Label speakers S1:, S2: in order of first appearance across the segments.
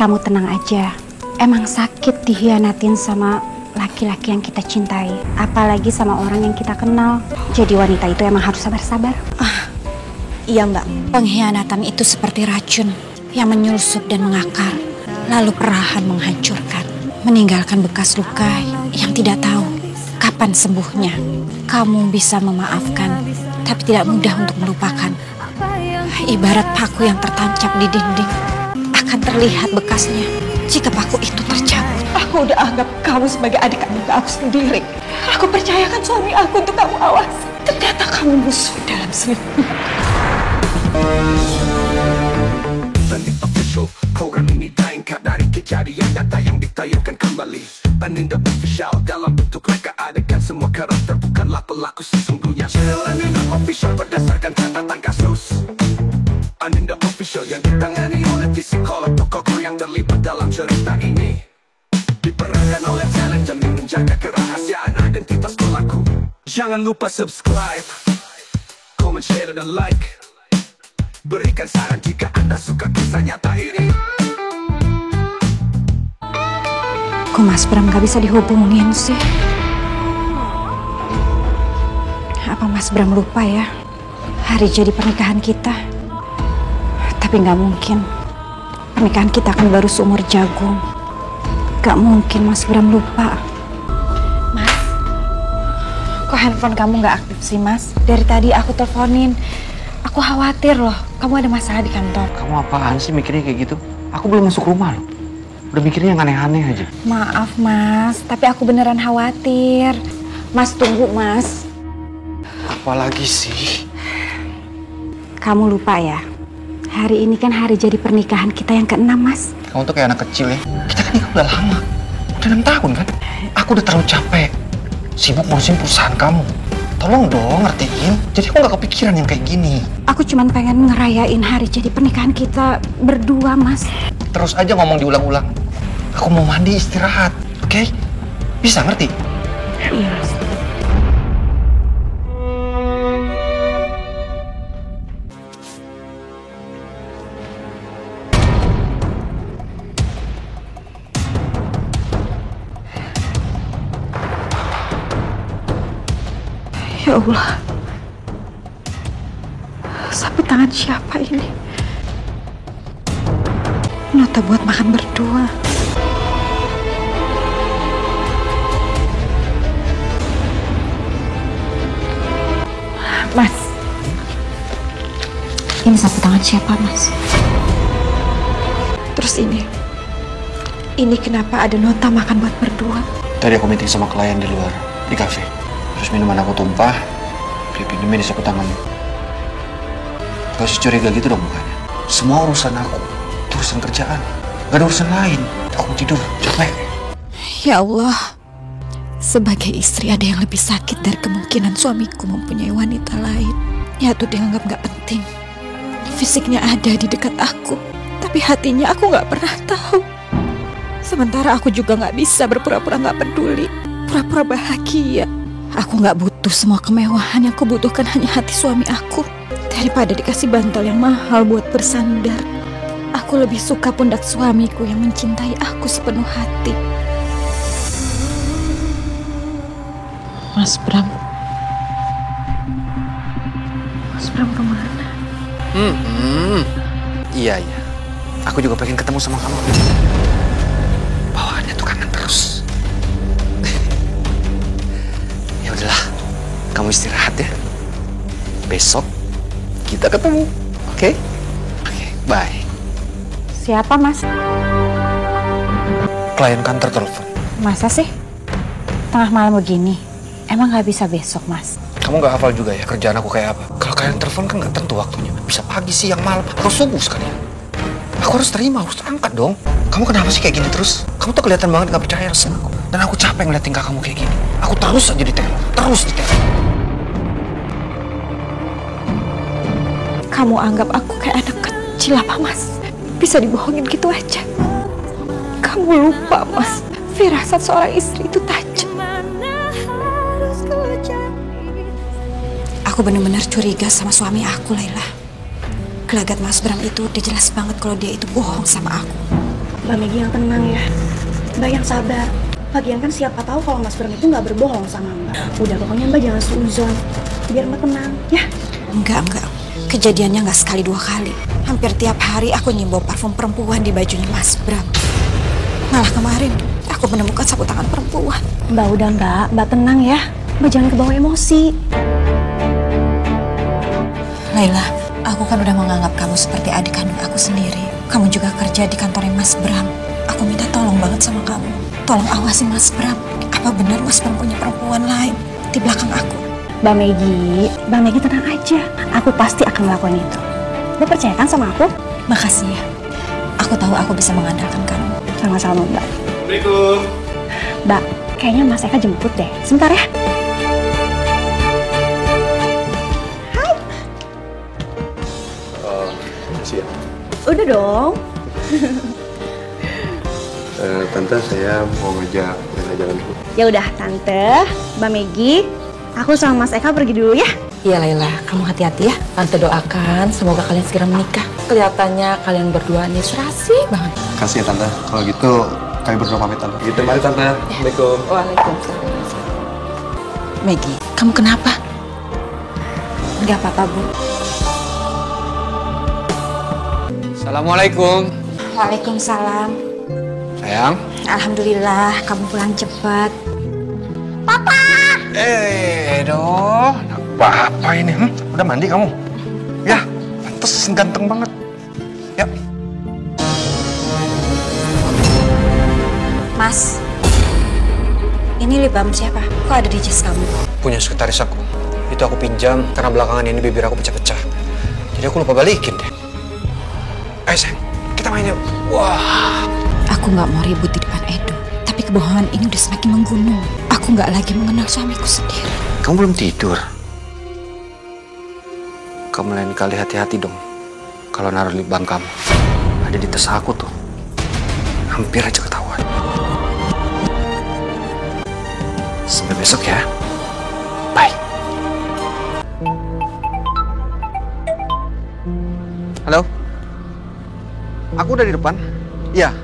S1: Kamu tenang aja. Emang sakit dihianatin sama laki-laki yang kita cintai. Apalagi sama orang yang kita kenal. Jadi wanita itu emang harus sabar-sabar.
S2: Iya Mbak, pengkhianatan itu seperti racun yang menyusup dan mengakar. Lalu perlahan menghancurkan. Meninggalkan bekas luka yang tidak tahu kapan sembuhnya. Kamu bisa memaafkan, tapi tidak mudah untuk melupakan. Ibarat paku yang tertancap di dinding, akan terlihat bekasnya jika paku itu tercabut.
S3: Aku udah anggap kamu sebagai adik kandung aku sendiri. Aku percayakan suami aku untuk kamu awasi. Ternyata kamu musuh dalam selingkuh.
S4: Program ini diangkat dari kejadian nyata yang ditayangkan kembali. Paninda Official dalam bentuk reka adegan semua karakter bukanlah pelaku sesungguhnya. Channel Paninda Official berdasarkan catatan kasus. Paninda Official yang ditangani oleh psikolog tokoh yang terlibat dalam cerita ini. Diperankan oleh talent demi menjaga kerahasiaan identitas pelaku. Jangan lupa subscribe, comment, share, dan like. Berikan saran jika Anda suka kisah nyata ini.
S1: Kok Mas Bram gak bisa dihubungin sih? Apa Mas Bram lupa ya hari jadi pernikahan kita? Tapi gak mungkin. Pernikahan kita kan baru seumur jagung. Gak mungkin Mas Bram lupa.
S2: Mas, kok handphone kamu gak aktif sih Mas? Dari tadi aku teleponin. Aku khawatir loh, kamu ada masalah di kantor.
S5: Kamu apaan sih mikirnya kayak gitu? Aku belum masuk rumah loh. Udah mikirnya yang aneh-aneh aja.
S2: Maaf Mas, tapi aku beneran khawatir. Mas tunggu Mas.
S5: Apalagi sih?
S1: Kamu lupa ya? Hari ini kan hari jadi pernikahan kita yang ke-6 Mas.
S5: Kamu tuh kayak anak kecil ya. Kita kan nikah udah lama. Udah 6 tahun kan? Aku udah terlalu capek. Sibuk ngurusin perusahaan kamu. Tolong dong ngertiin. Jadi aku gak kepikiran yang kayak gini.
S1: Aku cuman pengen ngerayain hari jadi pernikahan kita berdua Mas.
S5: Terus aja ngomong diulang-ulang. Aku mau mandi istirahat, oke? Bisa ngerti?
S1: Iya Mas. Ya Allah, sapu tangan siapa ini? Nota buat makan berdua. Mas, ini sapu tangan siapa Mas? Terus ini kenapa ada nota makan buat berdua?
S5: Tadi aku meeting sama klien di luar, di kafe. Terus minuman aku tumpah, dia pinjemin di sapu tangannya. Gak usah curiga gitu dong mukanya. Semua urusan aku, itu urusan kerjaan. Gak ada urusan lain. Aku tidur, capek.
S2: Ya Allah, sebagai istri ada yang lebih sakit dari kemungkinan suamiku mempunyai wanita lain. Yaitu dianggap gak penting. Fisiknya ada di dekat aku, tapi hatinya aku gak pernah tahu. Sementara aku juga gak bisa berpura-pura gak peduli, pura-pura bahagia. Aku gak butuh semua kemewahan, yang kubutuhkan hanya hati suami aku. Daripada dikasih bantal yang mahal buat bersandar, aku lebih suka pundak suamiku yang mencintai aku sepenuh hati.
S1: Mas Bram. Mas Bram kemana?
S5: Iya. Aku juga pengen ketemu sama kamu. Bawaannya tuh kangen terus. Ya udahlah, kamu istirahat ya. Besok kita ketemu, oke? Oke, bye.
S1: Siapa Mas?
S5: Klien kantor telepon.
S1: Masa sih? Tengah malam begini? Emang gak bisa besok Mas?
S5: Kamu gak hafal juga ya kerjaan aku kayak apa? Kalau kalian telepon kan gak tentu waktunya. Bisa pagi, siang, malam, atau subuh sekalian. Aku harus terima, harus angkat dong. Kamu kenapa sih kayak gini terus? Kamu tuh kelihatan banget gak percaya sama aku. Dan aku capek ngeliat tingkah kamu kayak gini. Aku terus aja diteror, terus diteror.
S1: Kamu anggap aku kayak anak kecil apa Mas? Bisa dibohongin gitu aja? Kamu lupa Mas, firasat seorang istri itu tajam.
S2: Aku benar-benar curiga sama suami aku, Laila. Gelagat Mas Bram itu udah jelas banget kalau dia itu bohong sama aku.
S1: Mbak Megi yang tenang ya. Mbak yang sabar. Lagian kan siapa tahu kalau Mas Bram itu nggak berbohong sama Mbak. Udah pokoknya Mbak jangan suuzon. Biar Mbak tenang ya.
S2: Enggak. Kejadiannya nggak sekali dua kali. Hampir tiap hari aku nyimbau parfum perempuan di bajunya Mas Bram. Malah kemarin aku menemukan sapu tangan perempuan.
S1: Mbak udah Mbak tenang ya. Mbak jangan kebawa emosi.
S2: Laila, aku kan udah menganggap kamu seperti adik kandung aku sendiri. Kamu juga kerja di kantornya Mas Bram. Aku minta tolong banget sama kamu. Tolong awasi Mas Bram. Apa benar Mas Bram punya perempuan lain di belakang aku?
S1: Mbak Megi tenang aja. Aku pasti akan melakukan itu. Mbak percaya kan sama aku?
S2: Makasih ya. Aku tahu aku bisa mengandalkan kamu.
S1: Sama-sama Mbak.
S4: Assalamualaikum.
S1: Mbak, kayaknya Mas Eka jemput deh. Sebentar ya.
S6: Makasih ya.
S1: Udah dong.
S6: Tante, saya mau ngajak jalan dulu.
S1: Ya udah Tante, Mbak Megi, aku sama Mas Eka pergi dulu ya.
S7: Iya Laila, kamu hati-hati ya. Tante doakan semoga kalian segera menikah. Kelihatannya kalian berdua nih serasi banget.
S6: Kasih ya Tante. Kalau gitu kami berdua pamit Tante. Gitu, mari Tante. Assalamualaikum.
S7: Waalaikumsalam.
S2: Maggie, kamu kenapa?
S1: Nggak apa-apa Bu.
S5: Assalamualaikum.
S1: Waalaikumsalam.
S5: Sayang.
S1: Alhamdulillah kamu pulang cepat.
S5: Doh, apa ini? Udah mandi kamu? Ya, pantes ganteng banget. Ya.
S1: Mas, ini lip balm siapa? Kok ada di jas kamu?
S5: Punya sekretaris aku. Itu aku pinjam karena belakangan ini bibir aku pecah-pecah. Jadi aku lupa balikin deh. Ayo sayang, kita main yuk. Wah.
S2: Aku nggak mau ribut di depan Edo. Tapi kebohongan ini udah semakin menggunung. Aku nggak lagi mengenal suamiku sendiri.
S5: Kamu belum tidur? Kamu lain kali hati-hati dong. Kalau naruh lip balm kamu. Ada di tas aku tuh. Hampir aja ketahuan. Sampai besok ya. Bye. Halo? Aku udah di depan. Iya,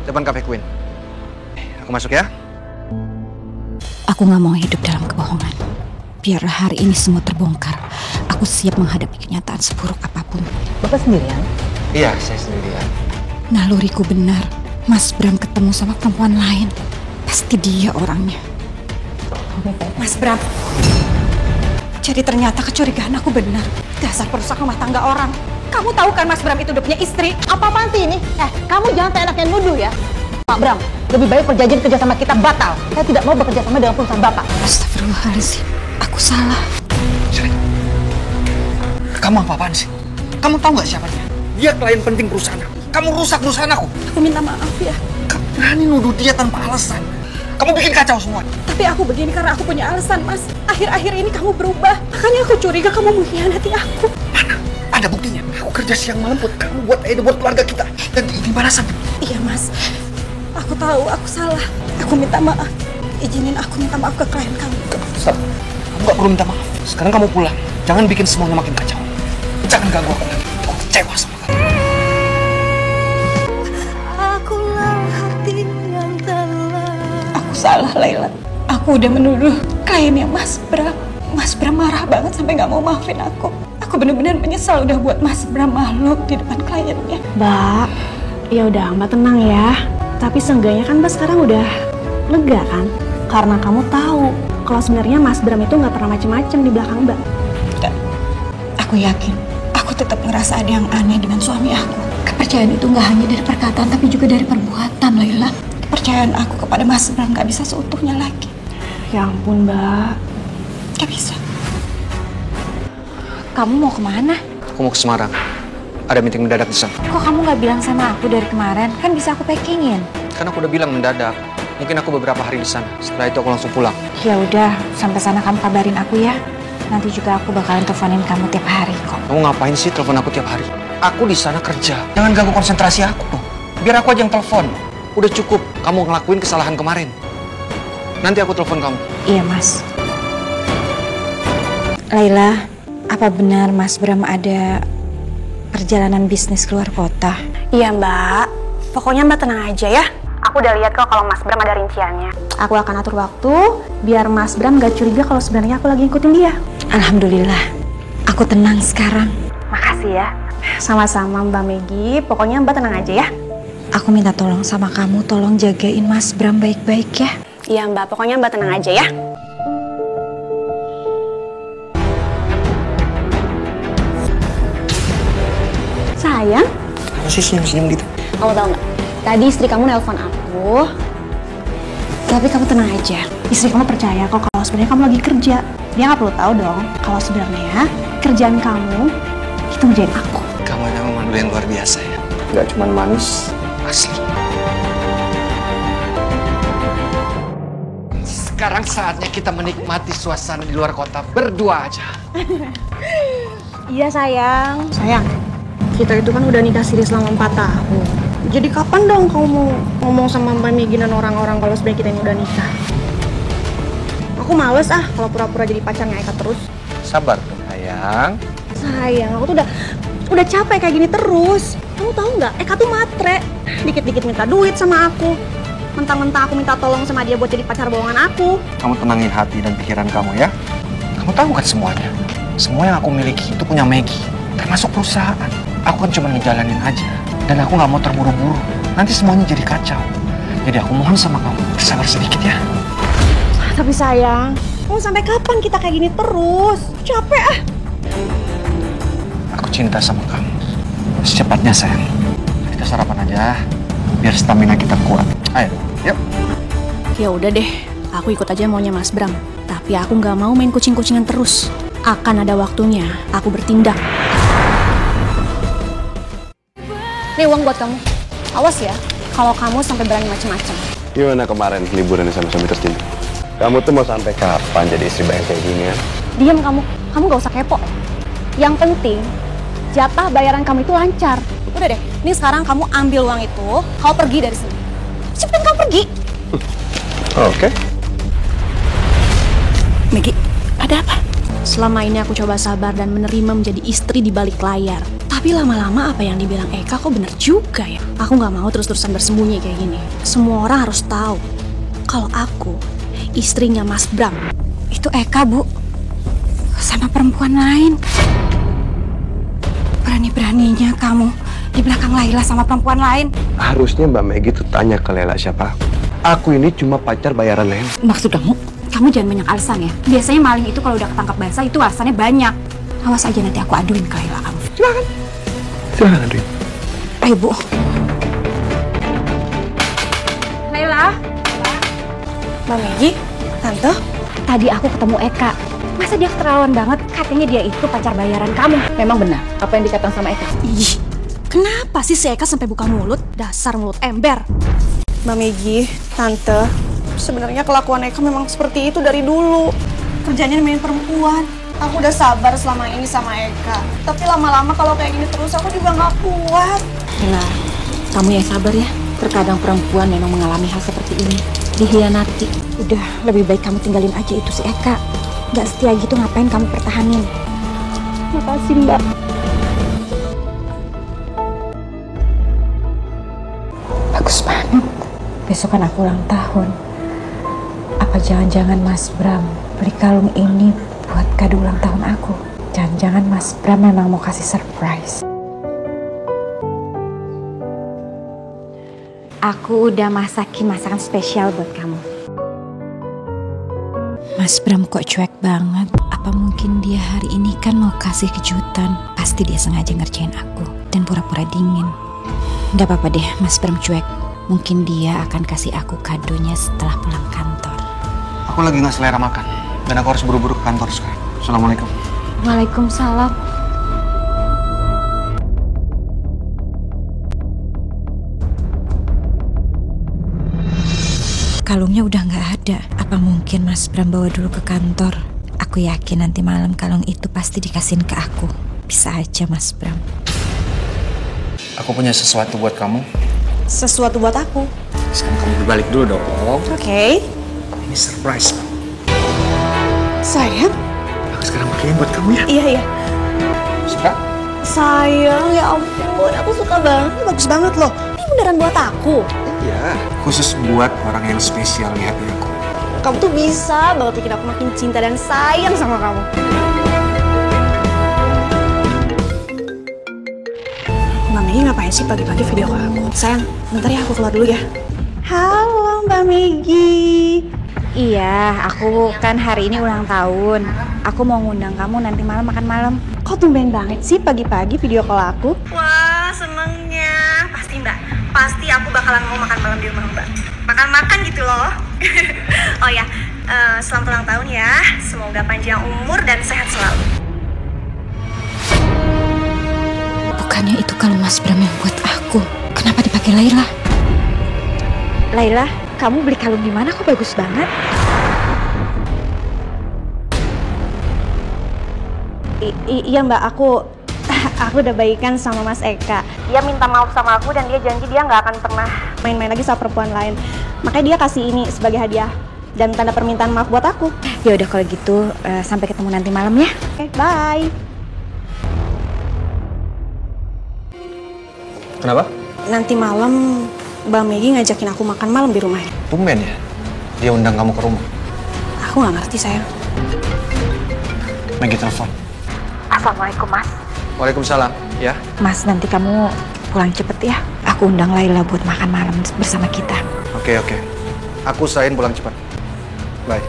S5: depan Cafe Queen. Aku masuk ya.
S2: Aku nggak mau hidup dalam kebohongan. Biar hari ini semua terbongkar. Aku siap menghadapi kenyataan seburuk apapun.
S7: Bapak sendirian?
S5: Iya, saya sendirian.
S2: Naluriku benar. Mas Bram ketemu sama perempuan lain. Pasti dia orangnya. Mas Bram. Jadi ternyata kecurigaan aku benar. Dasar perusak rumah tangga orang. Kamu tahu kan Mas Bram itu udah punya istri?
S7: Apa-apaan sih ini? Kamu jangan seenaknya nuduh ya. Pak Bram, lebih baik perjanjian kerjasama kita batal. Saya tidak mau bekerja sama dengan perusahaan Bapak.
S2: Astagfirullahaladzim. Aku salah.
S5: Sini. Kamu apa-apaan sih? Kamu tahu nggak siapa dia? Dia klien penting perusahaan aku. Kamu rusak perusahaan aku.
S2: Aku minta maaf ya.
S5: Kamu berani nuduh dia tanpa alasan. Kamu bikin kacau semua.
S2: Tapi aku begini karena aku punya alasan, Mas. Akhir-akhir ini kamu berubah. Makanya aku curiga kamu mengkhianati aku.
S5: Mana? Ada buktinya. Aku kerja siang malam buat kamu, buat Edo, buat keluarga kita. Dan ini balasan.
S2: Iya, Mas. Aku tahu aku salah. Aku minta maaf. Izinin aku minta maaf ke klien kamu.
S5: Stop. Kamu nggak perlu minta maaf. Sekarang kamu pulang. Jangan bikin semuanya makin kacau. Jangan ganggu aku lagi. Aku kecewa sama kamu.
S2: Aku salah, Laila. Aku udah menuduh kliennya Mas Bram. Mas Bram marah banget sampai nggak mau maafin aku. Aku benar-benar menyesal udah buat Mas Bram malu di depan kliennya.
S1: Mbak, ya udah Mbak tenang ya. Tapi seenggaknya kan Mbak sekarang udah lega kan? Karena kamu tahu kalau sebenarnya Mas Bram itu nggak pernah macem-macem di belakang Mbak.
S2: Dan aku yakin, aku tetap ngerasa ada yang aneh dengan suami aku. Kepercayaan itu nggak hanya dari perkataan tapi juga dari perbuatan, Laila. Kepercayaan aku kepada Mas Bram nggak bisa seutuhnya lagi.
S1: Ya ampun Mbak.
S2: Gak bisa.
S1: Kamu mau kemana?
S5: Aku mau ke Semarang. Ada meeting mendadak di sana.
S1: Kok kamu nggak bilang sama aku dari kemarin? Kan bisa aku packingin.
S5: Kan aku udah bilang mendadak. Mungkin aku beberapa hari di sana. Setelah itu aku langsung pulang.
S1: Ya udah, sampai sana kamu kabarin aku ya. Nanti juga aku bakalan teleponin kamu tiap hari kok.
S5: Kamu ngapain sih telepon aku tiap hari? Aku di sana kerja. Jangan ganggu konsentrasi aku tuh. Biar aku aja yang telepon. Udah cukup kamu ngelakuin kesalahan kemarin. Nanti aku telepon kamu.
S1: Iya Mas. Laila, apa benar Mas Bram ada perjalanan bisnis keluar kota? Iya Mbak,
S8: Pokoknya Mbak tenang aja ya. Aku udah lihat kok kalau Mas Bram ada rinciannya. Aku akan atur waktu biar Mas Bram gak curiga kalau sebenarnya aku lagi ngikutin dia.
S1: Alhamdulillah, aku tenang sekarang.
S8: Makasih ya. Sama-sama Mbak Megi. Pokoknya Mbak tenang aja ya.
S1: Aku minta tolong sama kamu, tolong jagain Mas Bram baik-baik ya.
S8: Iya Mbak, pokoknya Mbak tenang aja ya. Sayang,
S5: Apa sih senyum-senyum gitu?
S8: kamu tahu nggak? Tadi istri kamu nelpon aku. Tapi kamu tenang aja. Istri kamu percaya kok kalau sebenarnya kamu lagi kerja. Dia nggak perlu tahu dong kalau sebenarnya kerjaan kamu itu ngerjain aku.
S5: Kamu memang mandu yang luar biasa ya.
S6: Nggak cuma manis.
S5: Asli. Sekarang saatnya kita menikmati suasana di luar kota berdua aja.
S8: Iya sayang. Sayang, kita itu kan udah nikah siri selama 4 tahun. Jadi kapan dong kamu mau ngomong sama Mbak Megi dan orang-orang kalau sebenarnya kita ini udah nikah? Aku males kalau pura-pura jadi pacarnya Eka terus.
S5: Sabar dong sayang.
S8: Sayang, aku tuh udah capek kayak gini terus. Kamu tahu nggak? Eka tuh matre. Dikit-dikit minta duit sama aku. Mentang-mentang aku minta tolong sama dia buat jadi pacar bohongan aku.
S5: Kamu tenangin hati dan pikiran kamu ya. Kamu tahu kan semuanya. Semua yang aku miliki itu punya Maggie. Termasuk perusahaan. Aku kan cuma ngejalanin aja. Dan aku nggak mau terburu-buru. Nanti semuanya jadi kacau. Jadi aku mohon sama kamu, bersabar sedikit ya.
S8: Tapi sayang, mau sampai kapan kita kayak gini terus? Capek
S5: Aku cinta sama kamu. Secepatnya sayang. Kita sarapan aja. Biar stamina kita kuat. Ayo, yuk.
S8: Ya udah deh, aku ikut aja maunya Mas Bram. Tapi aku nggak mau main kucing-kucingan terus. Akan ada waktunya aku bertindak. Nih uang buat kamu. Awas ya, kalau kamu sampai berani macam-macam.
S6: Gimana kemarin liburan sama suami tercinta? Kamu tuh mau sampai kapan jadi istri bayang kayak gini ya?
S8: Diam kamu gak usah kepo. Yang penting, jatah bayaran kamu itu lancar. Udah deh, ini sekarang kamu ambil uang itu, kamu pergi dari sini. Cepetan kamu pergi.
S6: Oke.
S8: Megi, ada apa? Selama ini aku coba sabar dan menerima menjadi istri di balik layar. Tapi lama-lama apa yang dibilang Eka kok bener juga ya. Aku gak mau terus-terusan bersembunyi kayak gini. Semua orang harus tahu kalau aku istrinya Mas Bram.
S1: Itu Eka, Bu. Sama perempuan lain. Berani-beraninya kamu di belakang Laila sama perempuan lain.
S6: Harusnya Mbak Maggie tuh tanya ke Lela siapa. Aku ini cuma pacar bayaran Lela.
S1: Maksud kamu jangan banyak alasan ya. Biasanya maling itu kalau udah ketangkap basah itu alasannya banyak. Awas aja nanti aku aduin ke Laila kamu.
S6: Silahkan aduin.
S1: Ayo, Bu.
S8: Laila. Mbak Megi, Tante. Tadi aku ketemu Eka. Masa dia keterlaluan banget? Katanya dia itu pacar bayaran kamu. Memang benar apa yang dikatakan sama Eka? Ih, kenapa sih si Eka sampai buka mulut? Dasar mulut ember. Mbak Megi, Tante. Sebenarnya kelakuan Eka memang seperti itu dari dulu. Kerjanya main perempuan. Aku udah sabar selama ini sama Eka. Tapi lama-lama kalau kayak gini terus aku juga nggak kuat.
S1: Nah, kamu yang sabar ya. Terkadang perempuan memang mengalami hal seperti ini. Dihianati. Udah, lebih baik kamu tinggalin aja itu si Eka. Gak setia gitu ngapain kamu pertahanin.
S8: Makasih Mbak.
S1: Bagus banget. Besok kan aku ulang tahun. Apa jangan-jangan Mas Bram beli kalung ini buat kado ulang tahun aku? Jangan-jangan Mas Bram memang mau kasih surprise. Aku udah masakin masakan spesial buat kamu. Mas Bram kok cuek banget? Apa mungkin dia hari ini kan mau kasih kejutan? Pasti dia sengaja ngerjain aku dan pura-pura dingin. Gak apa-apa deh, Mas Bram cuek. Mungkin dia akan kasih aku kadonya setelah pulang kantor.
S5: Aku lagi nggak selera makan. Dan aku harus buru-buru ke kantor sekarang. Assalamualaikum.
S1: Waalaikumsalam. Kalungnya udah nggak ada. Apa mungkin Mas Bram bawa dulu ke kantor? Aku yakin nanti malam kalung itu pasti dikasihin ke aku. Bisa aja Mas Bram.
S5: Aku punya sesuatu buat kamu.
S8: Sesuatu buat aku.
S5: Sekarang kamu berbalik dulu dong.
S8: Oke.
S5: Ini surprise.
S8: Sayang?
S5: Aku sekarang pakaiin buat kamu ya.
S8: Iya.
S5: Suka?
S8: Sayang, ya ampun. Aku suka banget. Ini bagus banget loh. Ini
S3: beneran buat aku?
S5: Iya, khusus buat orang yang spesial di hati aku.
S3: Kamu tuh bisa banget bikin aku makin cinta dan sayang sama kamu. Mbak Megi ngapain sih pagi-pagi video call aku? Sayang, bentar ya aku keluar dulu ya. Halo Mbak Megi.
S1: Iya, aku kan hari ini ulang tahun. Aku mau ngundang kamu nanti malam makan malam.
S3: Kok tumben banget sih pagi-pagi video call aku?
S9: Wah, senengnya. Pasti Mbak, pasti aku bakalan mau makan malam di rumah Mbak. Makan-makan gitu loh. Oh ya, selamat ulang tahun ya. Semoga panjang umur dan sehat selalu.
S2: Bukannya itu kalau Mas Bram yang buat aku. Kenapa dipakai Laila?
S1: Laila, kamu beli kalung di mana? Kok bagus banget?
S3: Iya Mbak, aku udah baikan sama Mas Eka. Dia minta maaf sama aku dan dia janji dia nggak akan pernah main-main lagi sama perempuan lain. Makanya dia kasih ini sebagai hadiah dan tanda permintaan maaf buat aku.
S1: Ya udah kalau gitu sampai ketemu nanti malam ya.
S3: Oke, bye.
S5: Kenapa?
S3: Nanti malam Mbak Megi ngajakin aku makan malam di rumahnya.
S5: Tumben ya? Dia undang kamu ke rumah.
S3: Aku nggak ngerti sayang.
S5: Megi telepon.
S1: Assalamualaikum Mas.
S5: Waalaikumsalam, ya.
S1: Mas, nanti kamu pulang cepet ya. Aku undang Laila buat makan malam bersama kita.
S5: Oke. Aku usahain pulang cepat. Bye.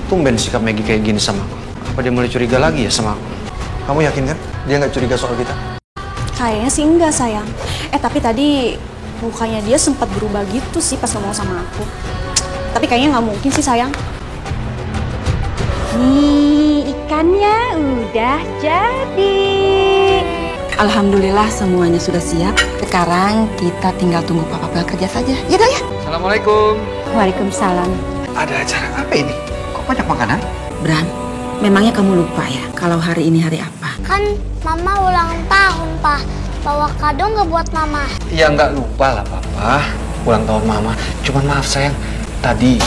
S5: Tumben sikap Megi kayak gini sama aku. Apa dia mulai curiga lagi ya sama aku? Kamu yakin kan? Dia nggak curiga soal kita?
S3: Kayaknya sih enggak sayang. Tapi tadi mukanya dia sempat berubah gitu sih pas ngomong sama aku. Tapi kayaknya nggak mungkin sih sayang.
S1: Nih, ikannya udah jadi.
S7: Alhamdulillah semuanya sudah siap. Sekarang kita tinggal tunggu Papa Bel kerja saja. Ya dah ya.
S5: Assalamualaikum.
S1: Waalaikumsalam.
S5: Ada acara apa ini? Kok banyak makanan?
S7: Bram, memangnya kamu lupa ya kalau hari ini hari apa?
S10: Kan Mama ulang tahun, Pak. Bawa kado nggak buat Mama?
S5: Ya nggak lupa lah Papa. Ulang tahun Mama. Cuman maaf sayang, tadi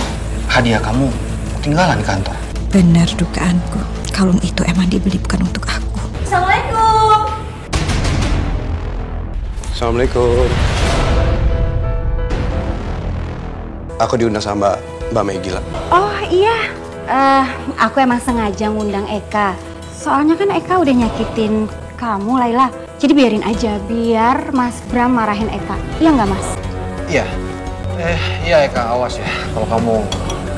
S5: hadiah kamu ketinggalan di kantor.
S2: Benar dugaanku. Kalung itu emang dibeli bukan untuk aku.
S3: Assalamualaikum.
S6: Assalamualaikum. Aku diundang sama Mbak Megi lah.
S1: Oh iya, aku emang sengaja ngundang Eka. Soalnya kan Eka udah nyakitin kamu, Laila. Jadi biarin aja, biar Mas Bram marahin Eka. Iya nggak Mas?
S5: Iya. Iya Eka, awas ya kalau kamu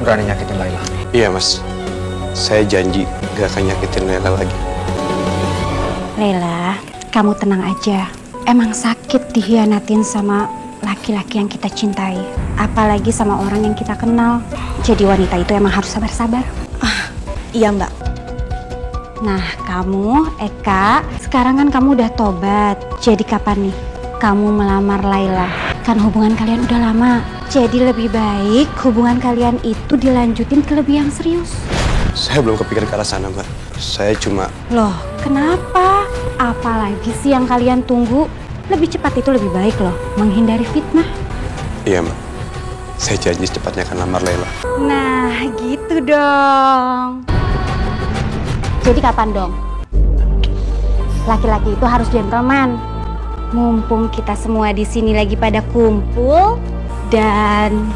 S5: berani nyakitin Laila.
S6: Iya Mas, saya janji gak akan nyakitin Laila lagi.
S1: Laila, kamu tenang aja. Emang sakit dihianatin sama laki-laki yang kita cintai. Apalagi sama orang yang kita kenal. Jadi wanita itu emang harus sabar-sabar.
S3: Iya Mbak.
S1: Nah, kamu, Eka, sekarang kan kamu udah tobat. Jadi kapan nih kamu melamar Laila? Kan hubungan kalian udah lama. Jadi lebih baik hubungan kalian itu dilanjutin ke lebih yang serius.
S6: Saya belum kepikiran ke arah sana Mbak. Saya cuma...
S1: Loh, kenapa? Apalagi sih yang kalian tunggu? Lebih cepat itu lebih baik loh, menghindari fitnah.
S6: Iya Mbak, saya janji secepatnya akan lamar Laila.
S1: Nah, gitu dong. Jadi kapan dong? Laki-laki itu harus gentleman. Mumpung kita semua di sini lagi pada kumpul dan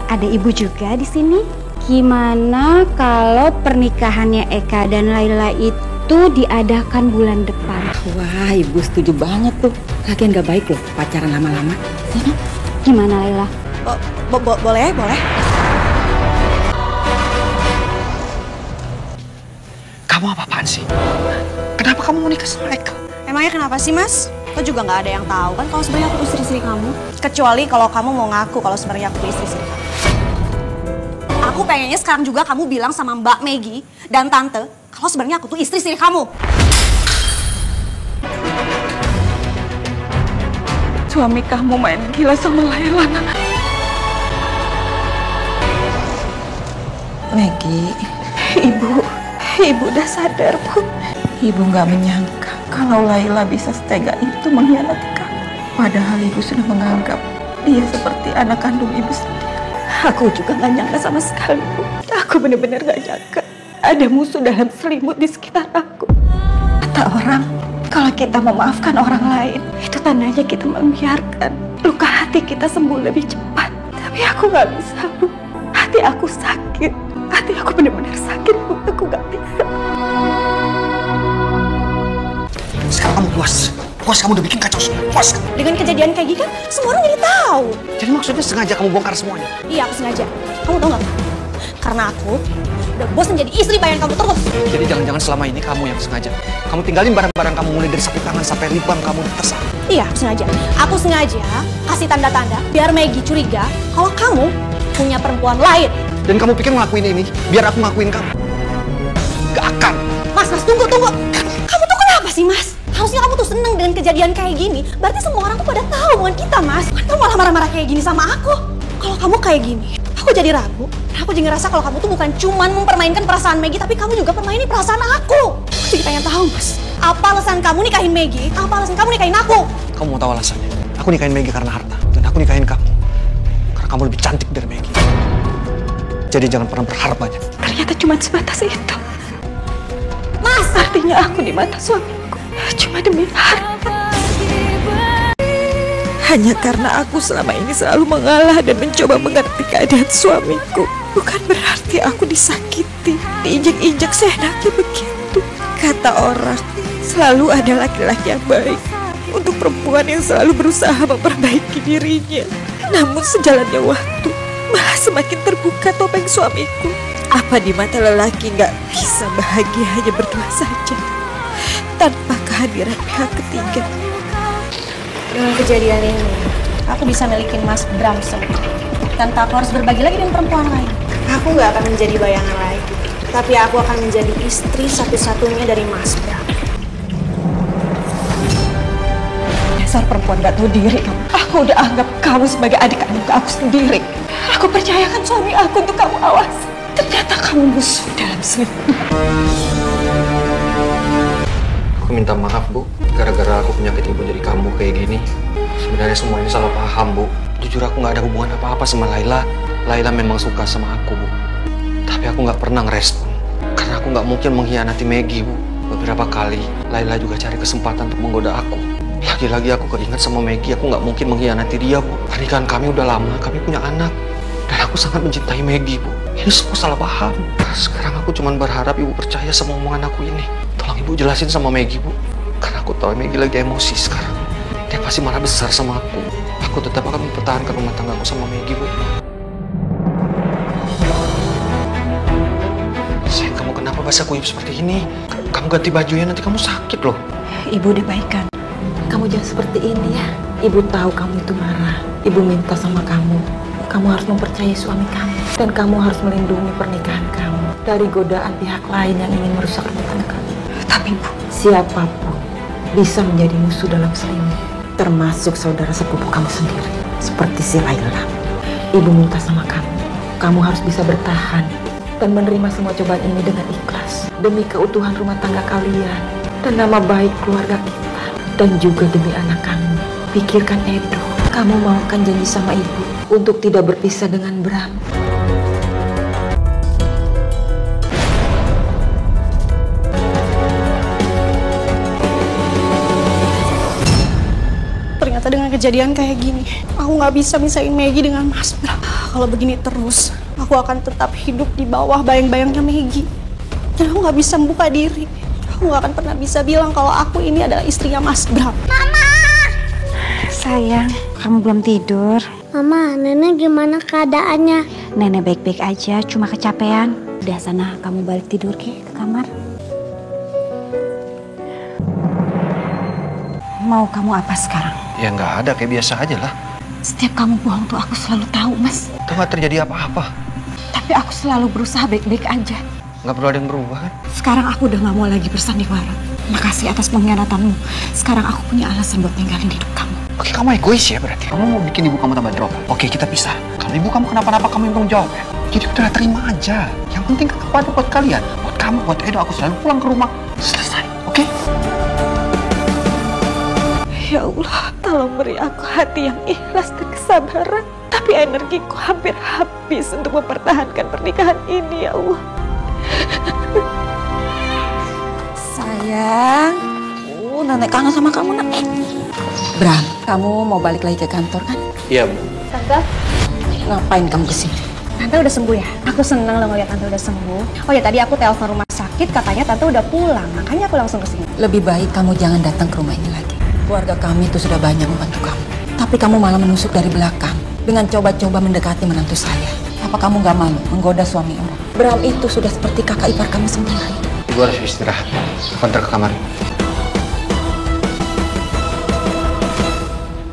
S1: ada ibu juga di sini. Gimana kalau pernikahannya Eka dan Laila itu diadakan bulan depan?
S7: Wah, Ibu setuju banget tuh. Lagian gak baik loh pacaran lama-lama.
S1: Gimana Laila?
S3: Boleh.
S5: Kamu apa-apaan sih? Kenapa kamu mau nikah sama Eka?
S3: Emangnya kenapa sih Mas? Kok juga nggak ada yang tahu kan kalau sebenarnya aku istri kamu. Kecuali kalau kamu mau ngaku kalau sebenarnya aku istri kamu. Aku pengennya sekarang juga kamu bilang sama Mbak Megi dan Tante kalau sebenarnya aku tuh istri kamu.
S2: Suami kamu main gila sama Laila. Megi, Ibu udah sadar, Bu. Ibu nggak menyangka kalau Laila bisa setega itu mengkhianati kamu. Padahal Ibu sudah menganggap dia seperti anak kandung Ibu sendiri.
S3: Aku juga nggak nyangka sama sekali, Bu. Aku bener-bener nggak nyangka ada musuh dalam selimut di sekitar aku.
S2: Kata orang,
S1: Kalau kita memaafkan orang lain, itu tandanya kita membiarkan luka hati kita sembuh lebih cepat. Tapi aku nggak bisa, Bu. Hati aku sakit. Hati aku benar-benar sakit, Bu. Aku nggak bisa.
S5: Sekarang kamu puas. Puas kamu udah bikin kacau semua. Puas kamu.
S3: Dengan kejadian kayak gini kan semua orang jadi tahu.
S5: Jadi maksudnya sengaja kamu bongkar semuanya?
S3: Iya, aku sengaja. Kamu tahu nggak? Karena aku udah bosan jadi istri bayan kamu terus.
S5: Jadi jangan-jangan selama ini kamu yang sengaja. Kamu tinggalin barang-barang kamu mulai dari sapu tangan sampai lip balm kamu terserah.
S3: Iya, aku sengaja. Aku sengaja kasih tanda-tanda biar Maggie curiga kalau kamu punya perempuan lain.
S5: Dan kamu pikir ngelakuin ini biar aku ngakuin kamu? Gak akan.
S3: Mas, tunggu. Kamu tuh kenapa sih, Mas? Harusnya kamu tuh seneng dengan kejadian kayak gini. Berarti semua orang tuh pada tahu bukan kita, Mas. Kamu malah marah-marah kayak gini sama aku. Kalau kamu kayak gini, aku jadi ragu. Aku jadi ngerasa kalau kamu tuh bukan cuman mempermainkan perasaan Maggie, tapi kamu juga permainin perasaan aku. Aku jadi pengen tahu, Mas. Apa alasan kamu nikahin Maggie? Apa alasan kamu nikahin aku?
S5: Kamu mau tahu alasannya? Aku nikahin Maggie karena harta. Dan aku nikahin kamu karena kamu lebih cantik dari Maggie. Jadi jangan pernah berharap banyak.
S1: Ternyata cuma sebatas itu.
S3: Mas!
S1: Artinya aku di mata suamiku cuma demi harta.
S2: Hanya karena aku selama ini selalu mengalah dan mencoba mengerti keadaan suamiku. Bukan berarti aku disakiti, diinjak-injak seenaknya begitu. Kata orang, selalu ada laki-laki yang baik untuk perempuan yang selalu berusaha memperbaiki dirinya. Namun sejalannya waktu, malah semakin terbuka topeng suamiku. Apa di mata lelaki nggak bisa bahagia hanya berdua saja, tanpa kehadiran pihak ketiga?
S3: Dengan kejadian ini, aku bisa milikin Mas Bram semua. Tanpa aku harus berbagi lagi dengan perempuan lain. Aku nggak akan menjadi bayangan lagi, tapi aku akan menjadi istri satu-satunya dari Mas Bram.
S1: Dasar perempuan gak tahu diri kamu. Aku udah anggap kamu sebagai adik kandung aku sendiri. Aku percayakan suami aku untuk kamu awasi. Ternyata kamu musuh dalam selingkuh.
S5: Aku minta maaf, Bu. Gara-gara aku penyakit ibu jadi kamu kayak gini. Sebenarnya semua ini salah paham, Bu. Jujur aku nggak ada hubungan apa-apa sama Laila. Laila memang suka sama aku, Bu. Tapi aku nggak pernah ngerespon. Karena aku nggak mungkin mengkhianati Maggie, Bu. Beberapa kali, Laila juga cari kesempatan untuk menggoda aku. Lagi-lagi aku keinget sama Maggie, aku nggak mungkin mengkhianati dia, Bu. Pernikahan kami udah lama, kami punya anak. Dan aku sangat mencintai Maggie, Bu. Ini semua salah paham. Sekarang aku cuma berharap Ibu percaya sama omongan aku ini. Tolong Ibu jelasin sama Maggie, Bu. Karena aku tahu Maggie lagi emosi sekarang. Dia pasti marah besar sama aku. Aku tetap akan mempertahankan rumah tanggaku sama Maggie, Bu. Sayang, kamu kenapa basah kuyup seperti ini? Kamu ganti bajunya, nanti kamu sakit loh.
S1: Ibu udah baikan.
S7: Kamu jangan seperti ini ya. Ibu tahu kamu itu marah. Ibu minta sama kamu. Kamu harus mempercayai suami kamu. Dan kamu harus melindungi pernikahan kamu dari godaan pihak lain yang ingin merusak rumah tangga kamu.
S1: Tapi Bu,
S7: Siapapun bisa menjadi musuh dalam selingkuh. Termasuk saudara sepupu kamu sendiri. Seperti si Laila. Ibu minta sama kamu. Kamu harus bisa bertahan. Dan menerima semua cobaan ini dengan ikhlas. Demi keutuhan rumah tangga kalian. Dan nama baik keluarga kita. Dan juga demi anak kamu. Pikirkan Edo. Kamu maukan janji sama ibu untuk tidak berpisah dengan Bram.
S3: Ternyata dengan kejadian kayak gini, aku nggak bisa misahin Maggie dengan Mas Bram. Kalau begini terus, aku akan tetap hidup di bawah bayang-bayangnya Maggie. Dan aku nggak bisa membuka diri. Aku nggak akan pernah bisa bilang kalau aku ini adalah istrinya Mas Bram.
S10: Mama!
S1: sayang, kamu belum tidur.
S10: Mama, nenek gimana keadaannya?
S1: Nenek baik-baik aja, cuma kecapean. Udah sana, kamu balik tidur ke kamar. Mau kamu apa sekarang?
S5: Ya nggak ada, kayak biasa aja lah.
S1: Setiap kamu bohong tuh aku selalu tahu, Mas.
S5: Itu nggak terjadi apa-apa.
S1: Tapi aku selalu berusaha baik-baik aja.
S5: Nggak perlu ada yang berubah kan?
S1: Sekarang aku udah nggak mau lagi bersandiwara. Makasih atas pengkhianatanmu. Sekarang aku punya alasan buat ninggalin hidup kamu.
S5: Oke, kamu egois ya berarti? Kamu mau bikin ibu kamu tambah drop? Oke, kita pisah. Kalau ibu kamu kenapa-napa, kamu yang tanggung jawab ya? Jadi udah terima aja. Yang penting kan aku ada buat kalian. Buat kamu, buat Edo, aku selalu pulang ke rumah. Selesai, oke?
S2: Ya Allah, tolong beri aku hati yang ikhlas dan kesabaran. Tapi energiku hampir habis untuk mempertahankan pernikahan ini, ya Allah. Sayang,
S7: ampun, Nenek kangen sama kamu, Nak. Bram, kamu mau balik lagi ke kantor kan?
S5: Iya, Bu.
S3: Tante,
S7: Ngapain kamu kesini?
S3: Tante udah sembuh ya? Aku seneng loh ngeliat Tante udah sembuh. Oh ya, tadi aku telepon rumah sakit, katanya Tante udah pulang. Makanya aku langsung kesini.
S7: Lebih baik kamu jangan datang ke rumah ini lagi. Keluarga kami itu sudah banyak membantu kamu. Tapi kamu malah menusuk dari belakang dengan coba-coba mendekati menantu saya. Apa kamu gak malu menggoda suami orang? Bram itu sudah seperti kakak ipar kamu sendiri.
S5: Ibu harus istirahat. Aku antar ke kamar.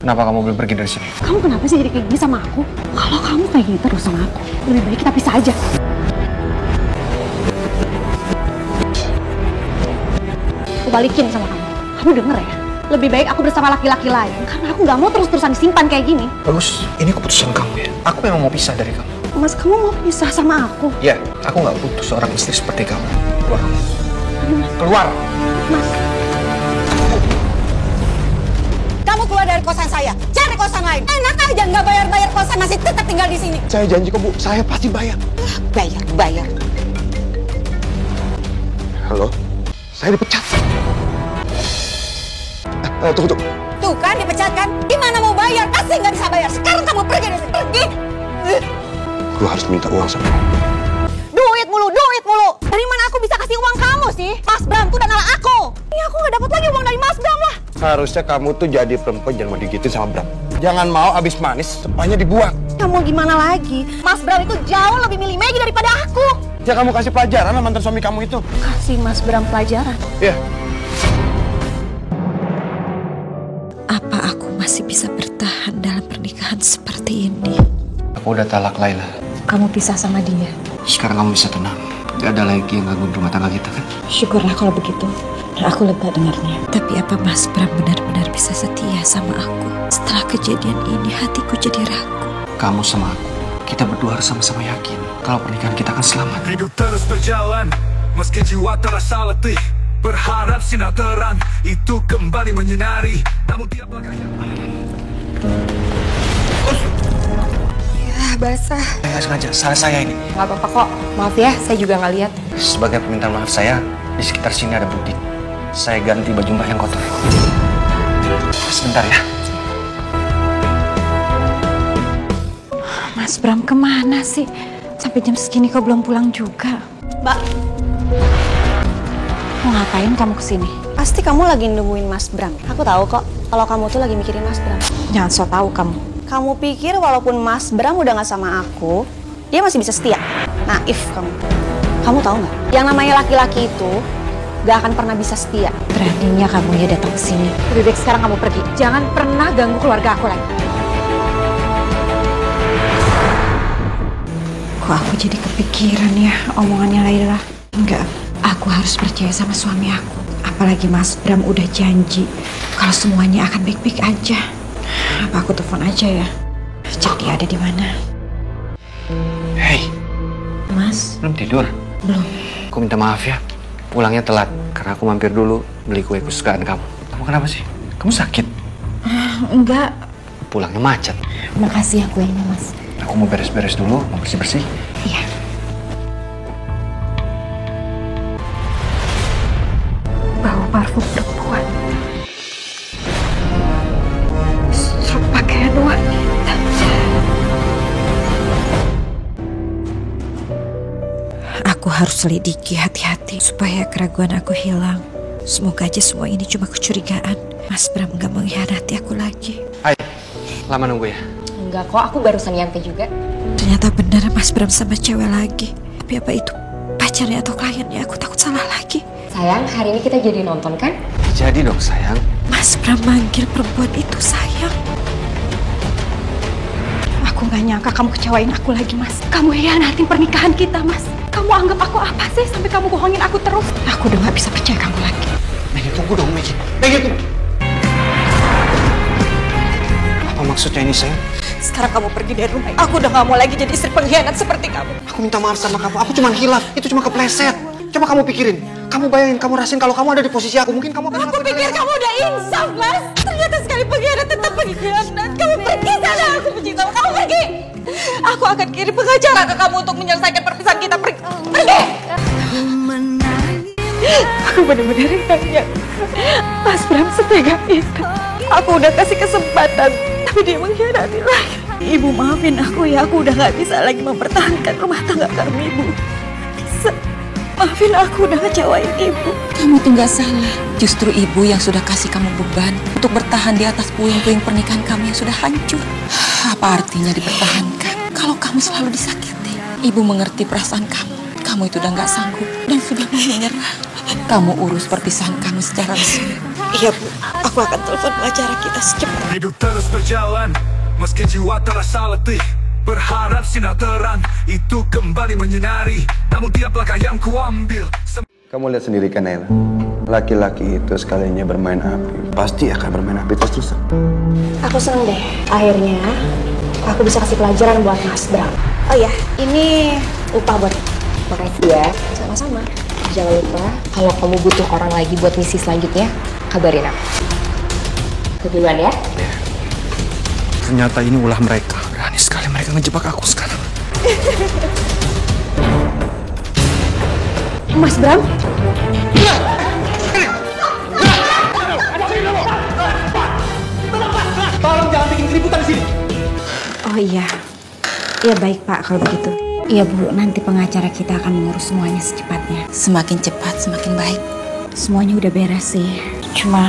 S5: Kenapa kamu belum pergi dari sini?
S3: Kamu kenapa sih jadi kayak gini sama aku? Kalau kamu kayak gini terus sama aku, lebih baik kita pisah aja. Aku balikin sama kamu. Kamu denger ya? Lebih baik aku bersama laki-laki lain, karena aku gak mau terus-terusan disimpan kayak gini.
S5: Bagus, ini keputusan kamu ya. Aku memang mau pisah dari kamu.
S3: Mas, kamu mau pisah sama aku?
S5: Ya, aku nggak butuh seorang istri seperti kamu. Keluar. Keluar!
S3: Mas.
S7: Kamu keluar dari kosan saya, cari kosan lain. Enak aja nggak bayar kosan, masih tetap tinggal di sini.
S6: Saya janji kok, Bu. Saya pasti bayar.
S7: Bayar.
S6: Halo? Saya dipecat. Tunggu.
S7: Tuh kan dipecat kan? Gimana mau bayar? Pasti nggak bisa bayar. Sekarang kamu pergi dari sini. Pergi.
S6: Gue harus minta uang sama kamu.
S3: Duit mulu. Dari mana aku bisa kasih uang kamu sih? Mas Bram tuh udah nolak aku. Ini aku nggak dapat lagi uang dari Mas Bram lah.
S6: Harusnya kamu tuh jadi perempuan jangan mau digituin sama Bram. Jangan mau abis manis, semuanya dibuang.
S3: Kamu gimana lagi? Mas Bram itu jauh lebih milih Maggie daripada aku.
S6: Ya kamu kasih pelajaran lah mantan suami kamu itu.
S3: Kasih Mas Bram pelajaran.
S6: Iya.
S2: Apa aku masih bisa bertahan dalam pernikahan seperti ini?
S5: Aku udah talak Laila.
S1: Kamu pisah sama dia.
S5: Sekarang kamu bisa tenang. Gak ada lagi yang gangguin rumah tangga kita kan?
S1: Syukurlah kalau begitu. Aku lega dengarnya.
S2: Tapi apa Mas Bram benar-benar bisa setia sama aku? Setelah kejadian ini hatiku jadi ragu.
S5: Kamu sama aku, kita berdua harus sama-sama yakin kalau pernikahan kita akan selamat.
S4: Hidup terus berjalan, meski jiwa terasa letih. Berharap sinar terang itu kembali menyinari. Namun tiap langkahnya
S7: Basah.
S5: Saya nggak sengaja, salah saya ini.
S7: Nggak apa-apa kok. Maaf ya, saya juga nggak lihat.
S5: Sebagai permintaan maaf saya, di sekitar sini ada butik. Saya ganti baju mbak yang kotor. Sebentar ya.
S1: Mas Bram kemana sih? Sampai jam segini kau belum pulang juga.
S3: Mbak,
S1: Mau ngapain kamu kesini?
S3: pasti kamu lagi nungguin Mas Bram. Aku tahu kok kalau kamu tuh lagi mikirin Mas Bram.
S1: Jangan so tahu kamu.
S3: Kamu pikir walaupun Mas Bram udah gak sama aku, dia masih bisa setia? Naif kamu. Kamu tahu nggak? Yang namanya laki-laki itu gak akan pernah bisa setia.
S1: Beraninya kamu ya datang ke sini. Lebih baik sekarang kamu pergi. Jangan pernah ganggu keluarga aku lagi. Kok aku jadi kepikiran ya omongannya Laila? Enggak, aku harus percaya sama suami aku. Apalagi Mas Bram udah janji kalau semuanya akan baik-baik aja. Apa aku telepon aja ya? Cek dia ada di mana.
S5: Hei,
S1: Mas,
S5: belum tidur?
S1: belum.
S5: Aku minta maaf ya, pulangnya telat karena aku mampir dulu beli kue kesukaan kamu. Kamu kenapa sih? Kamu sakit?
S1: Enggak.
S5: Pulangnya macet.
S1: Makasih ya kuenya, Mas.
S5: Aku mau beres-beres dulu, mau bersih-bersih.
S1: Iya. Bau parfum perempuan. Struk pakaian wanita.
S2: Aku harus selidiki hati-hati supaya keraguan aku hilang. Semoga aja semua ini cuma kecurigaan. Mas Bram gak mengkhianati aku lagi.
S5: Hai, lama nunggu ya?
S8: Enggak kok, aku barusan nyampe juga.
S2: Ternyata benar Mas Bram sama cewek lagi. Tapi apa itu pacarnya atau kliennya? Aku takut salah lagi.
S8: Sayang, hari ini kita jadi nonton kan?
S5: Jadi dong sayang.
S2: Mas Bram manggil perempuan itu sayang.
S1: Aku gak nyangka kamu kecewain aku lagi, Mas. Kamu hianatin pernikahan kita, Mas. Kamu anggap aku apa sih sampai kamu bohongin aku terus? Aku udah gak bisa percaya kamu lagi.
S5: Maggie, tunggu dong Maggie. Maggie, tunggu. Apa maksudnya ini sayang?
S7: Sekarang kamu pergi dari rumah ini. Aku udah gak mau lagi jadi istri pengkhianat seperti kamu.
S5: Aku minta maaf sama kamu, aku cuma hilaf. Itu cuma kepleset. Coba kamu pikirin. Kamu bayangin, kamu rasain kalau kamu ada di posisi aku. Mungkin kamu akan...
S7: Aku pikir kamu udah insaf, Mas. Ternyata sekali pengkhianat tetap pengkhianat. Kamu pergi sana, aku benci kamu. Kamu pergi. Aku akan kirim pengacara ke kamu untuk menyelesaikan perpisahan kita. Pergi.
S2: Aku benar-benar gak nyangka Mas Bram setega itu. Aku udah kasih kesempatan, tapi dia mengkhianati lagi. Ibu maafin aku ya, aku udah gak bisa lagi mempertahankan rumah tangga kami, Ibu. Bisa. Maafin aku udah ngecewain Ibu.
S7: Kamu tuh gak salah. Justru Ibu yang sudah kasih kamu beban untuk bertahan di atas puing-puing pernikahan kamu yang sudah hancur. Apa artinya dipertahankan kalau kamu selalu disakiti? Ibu mengerti perasaan kamu. Kamu itu udah gak sanggup dan sudah mau menyerah. Kamu urus perpisahan kamu secara resmi.
S2: Iya, Bu. Aku akan telepon pengacara kita secepatnya.
S4: Hidup terus berjalan, meski jiwa terasa letih. Berharap sinar terang itu kembali menyinari. Namun tiap langkah yang kuambil.
S6: Kamu lihat sendiri kan, Naila? Laki-laki itu sekalinya bermain api, pasti akan bermain api terus-terusan.
S3: Aku seneng deh, akhirnya aku bisa kasih pelajaran buat Mas Bram. Oh iya, ini upah buat.
S8: Makasih ya.
S3: Sama-sama.
S8: Jangan lupa, kalau kamu butuh orang lagi buat misi selanjutnya, kabarin aku. Aku duluan ya.
S5: Ternyata ini ulah mereka. Berani sekali mereka ngejebak aku sekarang.
S3: Mas Bram?
S5: Tolong jangan bikin keributan di sini.
S1: Oh iya. Ya baik Pak kalau begitu. Iya Bu, nanti pengacara kita akan mengurus semuanya secepatnya.
S7: Semakin cepat, semakin baik.
S1: Semuanya udah beres sih. Cuma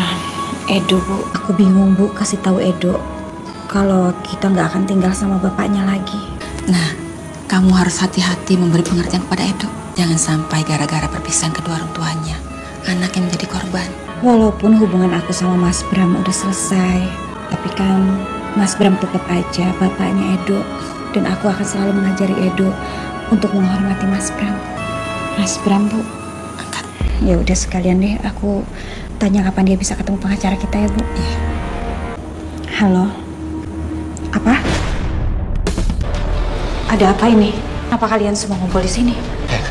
S1: Edo Bu, aku bingung Bu kasih tahu Edo kalau kita nggak akan tinggal sama bapaknya lagi.
S7: Nah, kamu harus hati-hati memberi pengertian kepada Edo. Jangan sampai gara-gara perpisahan kedua orang tuanya, anak yang menjadi korban.
S1: Walaupun hubungan aku sama Mas Bram udah selesai, tapi kan Mas Bram tetap aja bapaknya Edo. Dan aku akan selalu mengajari Edo untuk menghormati Mas Bram. Mas Bram Bu,
S7: Angkat.
S1: ya udah sekalian deh aku tanya kapan dia bisa ketemu pengacara kita ya Bu.
S7: Iya.
S1: Halo. Apa? Ada apa ini? Apa kalian semua ngumpul di sini?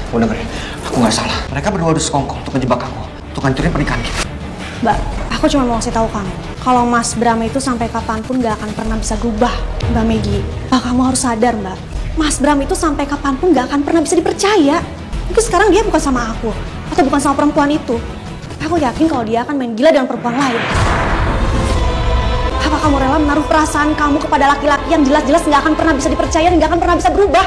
S5: Kamu denger ya? Aku nggak salah. Mereka berdua udah sekongkol untuk menjebak aku, untuk hancurin pernikahan kita.
S3: Mbak, aku cuma mau kasih tahu kamu. Kalau Mas Bram itu sampai kapanpun gak akan pernah bisa berubah, Mbak Meggy. Mbak, kamu harus sadar, Mbak. Mas Bram itu sampai kapanpun gak akan pernah bisa dipercaya. Mungkin sekarang dia bukan sama aku, atau bukan sama perempuan itu. Aku yakin kalau dia akan main gila dengan perempuan lain. Apa kamu rela menaruh perasaan kamu kepada laki-laki yang jelas-jelas gak akan pernah bisa dipercaya dan gak akan pernah bisa berubah?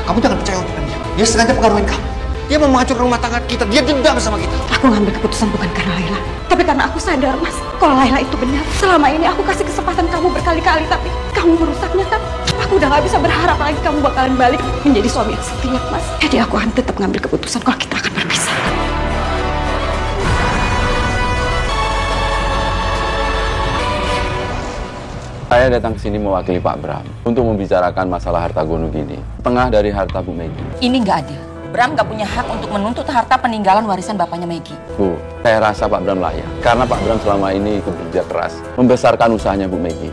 S5: Kamu jangan percaya omongan dia. Dia sengaja pengaruhin kamu. Dia mau menghancurkan rumah tangga kita. Dia dendam sama kita.
S1: Aku ngambil keputusan bukan karena Laila, tapi karena aku sadar Mas, kalau Laila itu benar. Selama ini aku kasih kesempatan kamu berkali-kali, tapi kamu merusaknya kan. Aku udah gak bisa berharap lagi kamu bakalan balik menjadi suami yang setia, Mas. Jadi aku akan tetap ngambil keputusan kalau kita akan berpisah.
S6: Saya datang ke sini mewakili Pak Bram untuk membicarakan masalah harta gunung ini. Tengah dari harta Bu Meggy.
S7: Ini nggak adil. Bram nggak punya hak untuk menuntut harta peninggalan warisan bapaknya Meggy.
S6: Bu, saya rasa Pak Bram layak. Karena Pak Bram selama ini ikut bekerja keras membesarkan usahanya Bu Meggy.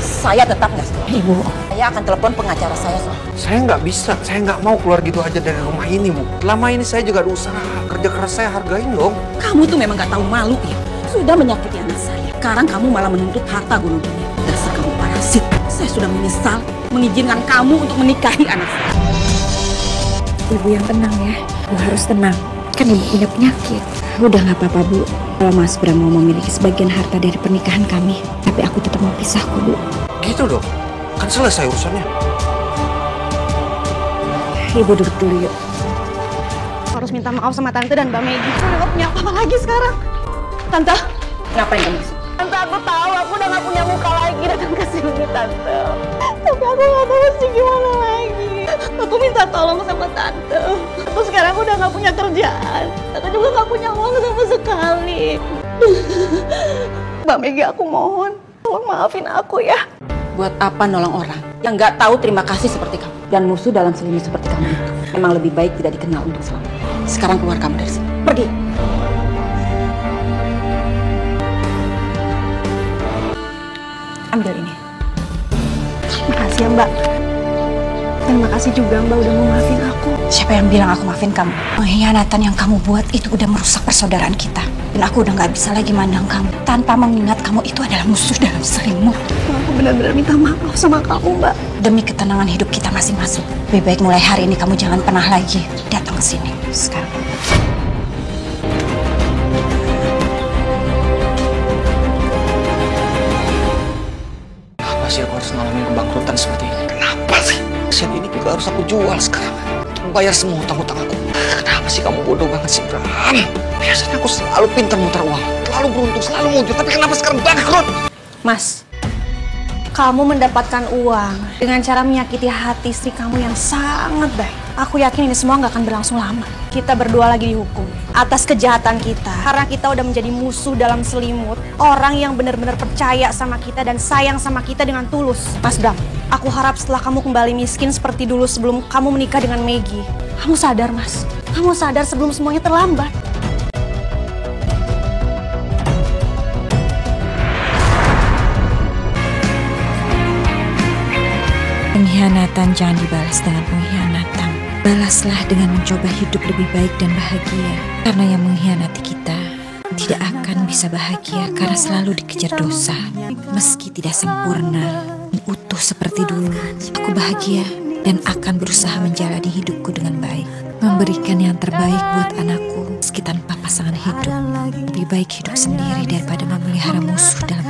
S7: Saya tetap nggak setuju. Ibu, saya akan telepon pengacara saya soal.
S5: Saya nggak bisa. Saya nggak mau keluar gitu aja dari rumah ini, Bu. Selama ini saya juga ada usaha. Kerja keras saya hargain dong.
S7: Kamu tuh memang nggak tahu malu ya. Sudah menyakiti anak saya. Sekarang kamu malah menuntut harta gunung ini. Dasar kamu parasit. Saya sudah menyesal mengizinkan kamu untuk menikahi anak saya.
S1: Ibu yang tenang ya, Ibu harus tenang. Kan Ibu punya penyakit. Udah gak apa-apa Bu, kalau Mas Bram mau memiliki sebagian harta dari pernikahan kami, tapi aku tetap mau pisah kok Bu.
S5: Gitu dong. Kan selesai urusannya.
S1: Ibu duduk dulu yuk.
S3: Harus minta maaf sama Tante dan Mbak Meggy. Aku udah gak punya apa-apa lagi sekarang. Tante,
S7: Ngapain kamu kesini?
S3: Tante, aku tahu aku udah gak punya muka lagi datang ke sini, Tante. Tapi aku gak tahu mesti gimana lagi. Aku minta tolong sama Tante. Aku sekarang udah gak punya kerjaan. Aku juga gak punya uang sama sekali. Mbak Meggy, aku mohon. Tolong maafin aku ya.
S7: Buat apa nolong orang yang nggak tahu terima kasih seperti kamu? Dan musuh dalam selimut seperti kamu itu memang lebih baik tidak dikenal untuk selamanya. Sekarang keluar kamu dari sini. Pergi.
S1: Ambil ini.
S3: Makasih ya Mbak. Dan makasih juga Mbak udah mau maafin aku.
S1: Siapa yang bilang aku maafin kamu? Pengkhianatan yang kamu buat itu udah merusak persaudaraan kita. Dan aku udah gak bisa lagi mandang kamu tanpa mengingat kamu itu adalah musuh dalam selimut.
S3: Aku benar-benar minta maaf sama kamu Mbak.
S1: Demi ketenangan hidup kita masing-masing. Lebih baik mulai hari ini kamu jangan pernah lagi datang ke sini. Sekarang.
S5: aset ini juga harus aku jual sekarang. Untuk bayar semua hutang-hutang aku. Kenapa sih kamu bodoh banget sih, Bram? Biasanya aku selalu pintar muter uang. Selalu beruntung, selalu muncul. Tapi kenapa sekarang bangkrut?
S3: Mas, kamu mendapatkan uang dengan cara menyakiti hati istri kamu yang sangat baik. Aku yakin ini semua nggak akan berlangsung lama. Kita berdua lagi dihukum atas kejahatan kita. Karena kita udah menjadi musuh dalam selimut orang yang benar-benar percaya sama kita dan sayang sama kita dengan tulus. Mas Bram, aku harap setelah kamu kembali miskin seperti dulu sebelum kamu menikah dengan Maggie, kamu sadar, Mas. Kamu sadar sebelum semuanya terlambat.
S2: Pengkhianatan jangan dibalas dengan pengkhianatan. Balaslah dengan mencoba hidup lebih baik dan bahagia. Karena yang mengkhianati kita tidak akan bisa bahagia karena selalu dikejar dosa. Meski tidak sempurna dan utuh seperti dulu, aku bahagia dan akan berusaha menjalani hidupku dengan baik. Memberikan yang terbaik buat anakku meski tanpa pasangan hidup. Lebih baik hidup sendiri daripada memelihara musuh dalam